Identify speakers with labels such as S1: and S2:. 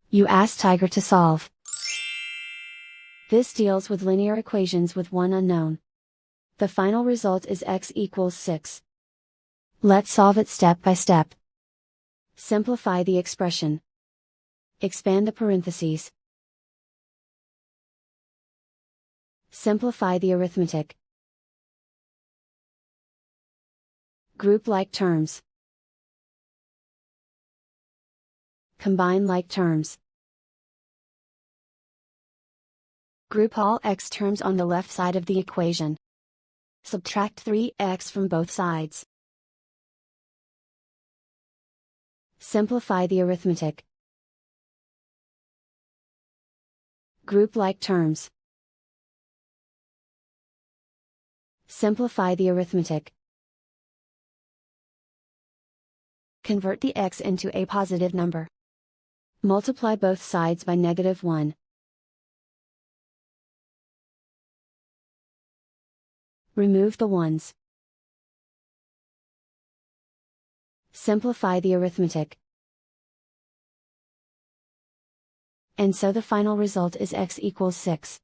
S1: You ask Tiger to solve. This deals with linear equations with one unknown. The final result is x equals 6. Let's solve it step by step. Simplify the expression. Expand the parentheses. Simplify the arithmetic. Group like terms. Combine like terms. Group all x terms on the left side of the equation. Subtract 3x from both sides. Simplify the arithmetic. Group like terms. Simplify the arithmetic. Convert the x into a positive number. Multiply both sides by -1. Remove the ones. Simplify the arithmetic. And so the final result is x equals 6.